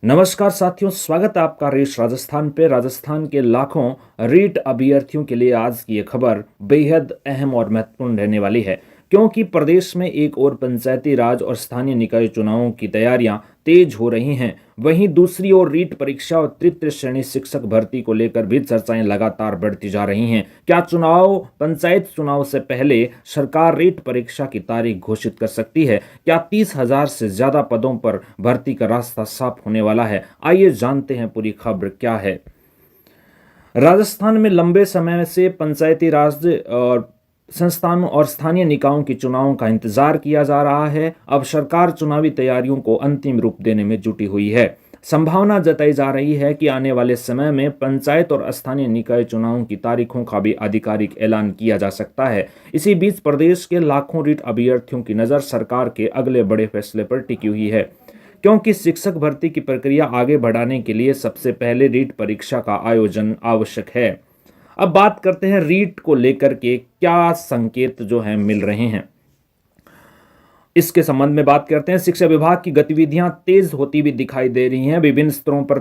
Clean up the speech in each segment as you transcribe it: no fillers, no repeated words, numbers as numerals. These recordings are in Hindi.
नमस्कार साथियों, स्वागत है आपका रेस राजस्थान पे। राजस्थान के लाखों रीट अभ्यर्थियों के लिए आज की ये खबर बेहद अहम और महत्वपूर्ण रहने वाली है, क्योंकि प्रदेश में एक और पंचायती राज और स्थानीय निकाय चुनावों की तैयारियां तेज हो रही हैं। वहीं दूसरी ओर रीट परीक्षा और तृतीय श्रेणी शिक्षक भर्ती को लेकर भी चर्चाएं लगातार बढ़ती जा रही हैं। क्या पंचायत चुनाव से पहले सरकार रीट परीक्षा की तारीख घोषित कर सकती है? क्या 30,000 से ज्यादा पदों पर भर्ती का रास्ता साफ होने वाला है? आइए जानते हैं पूरी खबर क्या है। राजस्थान में लंबे समय से पंचायती राज और संस्थानों और स्थानीय निकायों के चुनावों का इंतजार किया जा रहा है। अब सरकार चुनावी तैयारियों को अंतिम रूप देने में जुटी हुई है। संभावना जताई जा रही है कि आने वाले समय में पंचायत और स्थानीय निकाय चुनावों की तारीखों का भी आधिकारिक ऐलान किया जा सकता है। इसी बीच प्रदेश के लाखों रीट अभ्यर्थियों की नज़र सरकार के अगले बड़े फैसले पर टिकी हुई है, क्योंकि शिक्षक भर्ती की प्रक्रिया आगे बढ़ाने के लिए सबसे पहले रीट परीक्षा का आयोजन आवश्यक है। अब बात करते हैं रीट को लेकर के क्या संकेत जो हैं मिल रहे हैं। इसके संबंध में बात करते हैं। शिक्षा विभाग की गतिविधियां तेज होती हुई दिखाई दे रही हैं। विभिन्न स्तरों पर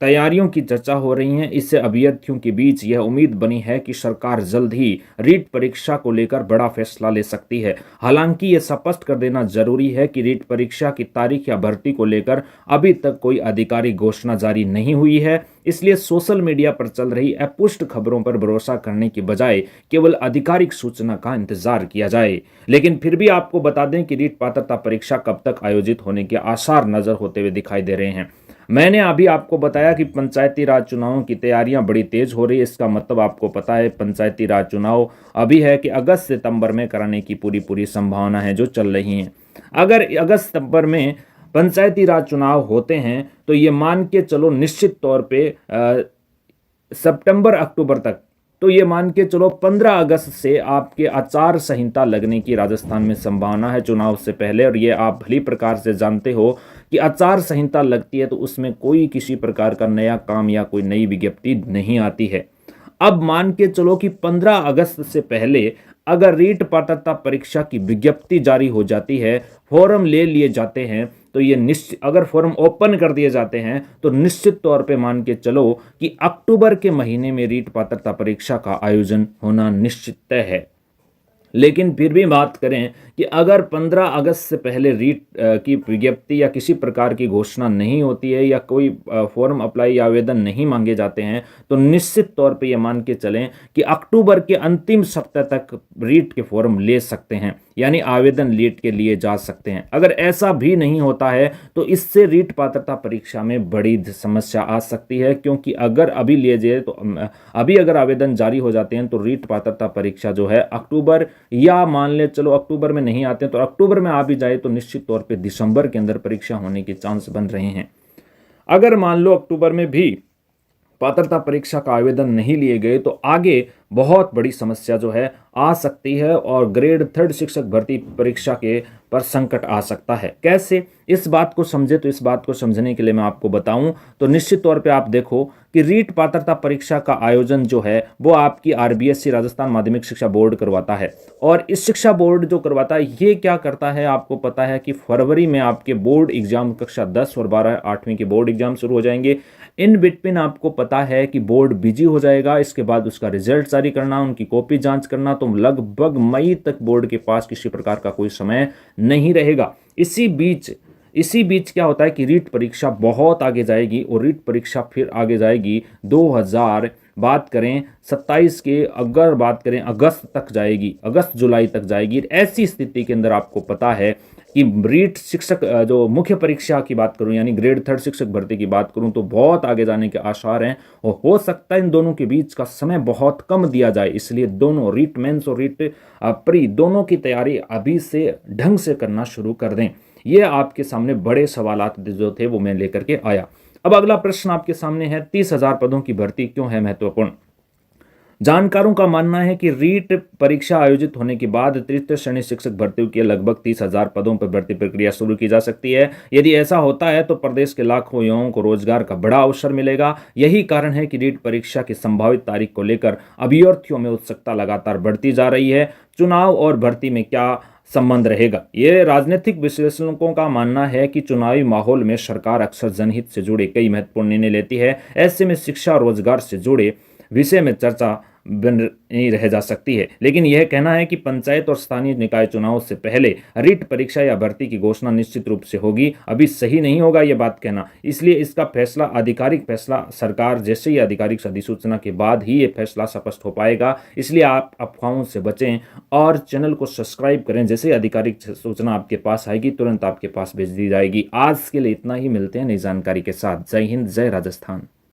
तैयारियों की चर्चा हो रही है। इससे अभ्यर्थियों के बीच यह उम्मीद बनी है कि सरकार जल्द ही रीट परीक्षा को लेकर बड़ा फैसला ले सकती है। हालांकि यह स्पष्ट कर देना जरूरी है कि रीट परीक्षा की तारीख या भर्ती को लेकर अभी तक कोई आधिकारिक घोषणा जारी नहीं हुई है। इसलिए सोशल मीडिया पर चल रही अपुष्ट खबरों पर भरोसा करने की बजाय केवल आधिकारिक सूचना का इंतजार किया जाए। लेकिन फिर भी आपको बता दें कि रीट पात्रता परीक्षा कब तक आयोजित होने के आसार नजर होते हुए दिखाई दे रहे हैं। मैंने अभी आपको बताया कि पंचायती राज चुनावों की तैयारियां बड़ी तेज हो रही है। इसका मतलब आपको पता है, पंचायती राज चुनाव अभी है कि अगस्त सितंबर में कराने की पूरी संभावना है जो चल रही है। अगर अगस्त सितंबर में पंचायती राज चुनाव होते हैं तो ये मान के चलो निश्चित तौर पे सितंबर अक्टूबर तक, तो ये मान के चलो 15 अगस्त से आपके आचार संहिता लगने की राजस्थान में संभावना है चुनाव से पहले। और ये आप भली प्रकार से जानते हो कि आचार संहिता लगती है तो उसमें कोई किसी प्रकार का नया काम या कोई नई विज्ञप्ति नहीं आती है। अब मान के चलो कि 15 अगस्त से पहले अगर रीट पात्रता परीक्षा की विज्ञप्ति जारी हो जाती है, फॉर्म ले लिए जाते हैं, तो ये निश्चित, अगर फॉर्म ओपन कर दिए जाते हैं तो निश्चित तौर पे मान के चलो कि अक्टूबर के महीने में रीट पात्रता परीक्षा का आयोजन होना निश्चित तय है। लेकिन फिर भी बात करें कि अगर 15 अगस्त से पहले रीट की विज्ञप्ति या किसी प्रकार की घोषणा नहीं होती है या कोई फॉर्म अप्लाई या आवेदन नहीं मांगे जाते हैं, तो निश्चित तौर पे ये मान के चलें कि अक्टूबर के अंतिम सप्ताह तक रीट के फॉर्म ले सकते हैं, यानी आवेदन रीट के लिए जा सकते हैं। अगर ऐसा भी नहीं होता है तो इससे रीट पात्रता परीक्षा में बड़ी समस्या आ सकती है, क्योंकि अगर अभी लिए जाए तो अभी अगर आवेदन जारी हो जाते हैं तो रीट पात्रता परीक्षा जो है अक्टूबर, या मान ले चलो अक्टूबर में नहीं आते हैं तो अक्टूबर में आ भी जाए तो निश्चित तौर पे दिसंबर के अंदर परीक्षा होने के चांस बन रहे हैं। अगर मान लो अक्टूबर में भी पात्रता परीक्षा का आवेदन नहीं लिए गए तो आगे बहुत बड़ी समस्या जो है आ सकती है और ग्रेड 3 शिक्षक भर्ती परीक्षा के पर संकट आ सकता है। कैसे, इस बात को समझे तो इस बात को समझने के लिए मैं आपको बताऊं तो निश्चित तौर पे आप देखो कि रीट पात्रता परीक्षा का आयोजन जो है वो आपकी आरबीएससी राजस्थान माध्यमिक शिक्षा बोर्ड करवाता है। और इस शिक्षा बोर्ड जो करवाता है ये क्या करता है, आपको पता है कि फरवरी में आपके बोर्ड एग्जाम कक्षा 10 और 12 8वीं के बोर्ड एग्जाम शुरू हो जाएंगे। इन बिटवीन आपको पता है कि बोर्ड बिजी हो जाएगा, इसके बाद उसका रिजल्ट जारी करना, उनकी कॉपी जांच करना, तो लगभग मई तक बोर्ड के पास किसी प्रकार का कोई समय नहीं रहेगा। इसी बीच क्या होता है कि रीट परीक्षा बहुत आगे जाएगी और रीट परीक्षा फिर आगे जाएगी 2000 बात करें 27 के, अगर बात करें अगस्त तक जाएगी, अगस्त जुलाई तक जाएगी। ऐसी स्थिति के अंदर आपको पता है कि रीट शिक्षक जो मुख्य परीक्षा की बात करूं यानी ग्रेड 3 शिक्षक भर्ती की बात करूं तो बहुत आगे जाने के आसार हैं और हो सकता है इन दोनों के बीच का समय बहुत कम दिया जाए। इसलिए दोनों रीट मेंस और रीट प्री दोनों की तैयारी अभी से ढंग से करना शुरू कर दें। ये आपके सामने बड़े सवालात जो थे वो मैं लेकर के आया। अब अगला प्रश्न आपके सामने है, 30,000 पदों की भर्ती क्यों है महत्वपूर्ण? जानकारों का मानना है कि रीट परीक्षा आयोजित होने के बाद तृतीय श्रेणी शिक्षक भर्तियों के लगभग 30,000 पदों पर भर्ती प्रक्रिया शुरू की जा सकती है। यदि ऐसा होता है तो प्रदेश के लाखों युवाओं को रोजगार का बड़ा अवसर मिलेगा। यही कारण है कि रीट परीक्षा की संभावित तारीख को लेकर अभ्यर्थियों में उत्सुकता लगातार बढ़ती जा रही है। चुनाव और भर्ती में क्या संबंध रहेगा? ये राजनीतिक विश्लेषकों का मानना है कि चुनावी माहौल में सरकार अक्सर जनहित से जुड़े कई महत्वपूर्ण निर्णय लेती है। ऐसे में शिक्षा और रोजगार से जुड़े विषय में चर्चा बनी रह जा सकती है। लेकिन यह कहना है कि पंचायत और स्थानीय निकाय चुनाव से पहले रीट परीक्षा या भर्ती की घोषणा निश्चित रूप से होगी, अभी सही नहीं होगा यह बात कहना। इसलिए इसका फैसला, आधिकारिक फैसला सरकार जैसे ही आधिकारिक अधिसूचना के बाद ही ये फैसला स्पष्ट हो पाएगा। इसलिए आप अफवाहों से बचें और चैनल को सब्सक्राइब करें। जैसे ही आधिकारिक सूचना आपके पास आएगी तुरंत आपके पास भेज दी जाएगी। आज के लिए इतना ही, मिलते हैं नई जानकारी के साथ। जय हिंद, जय राजस्थान।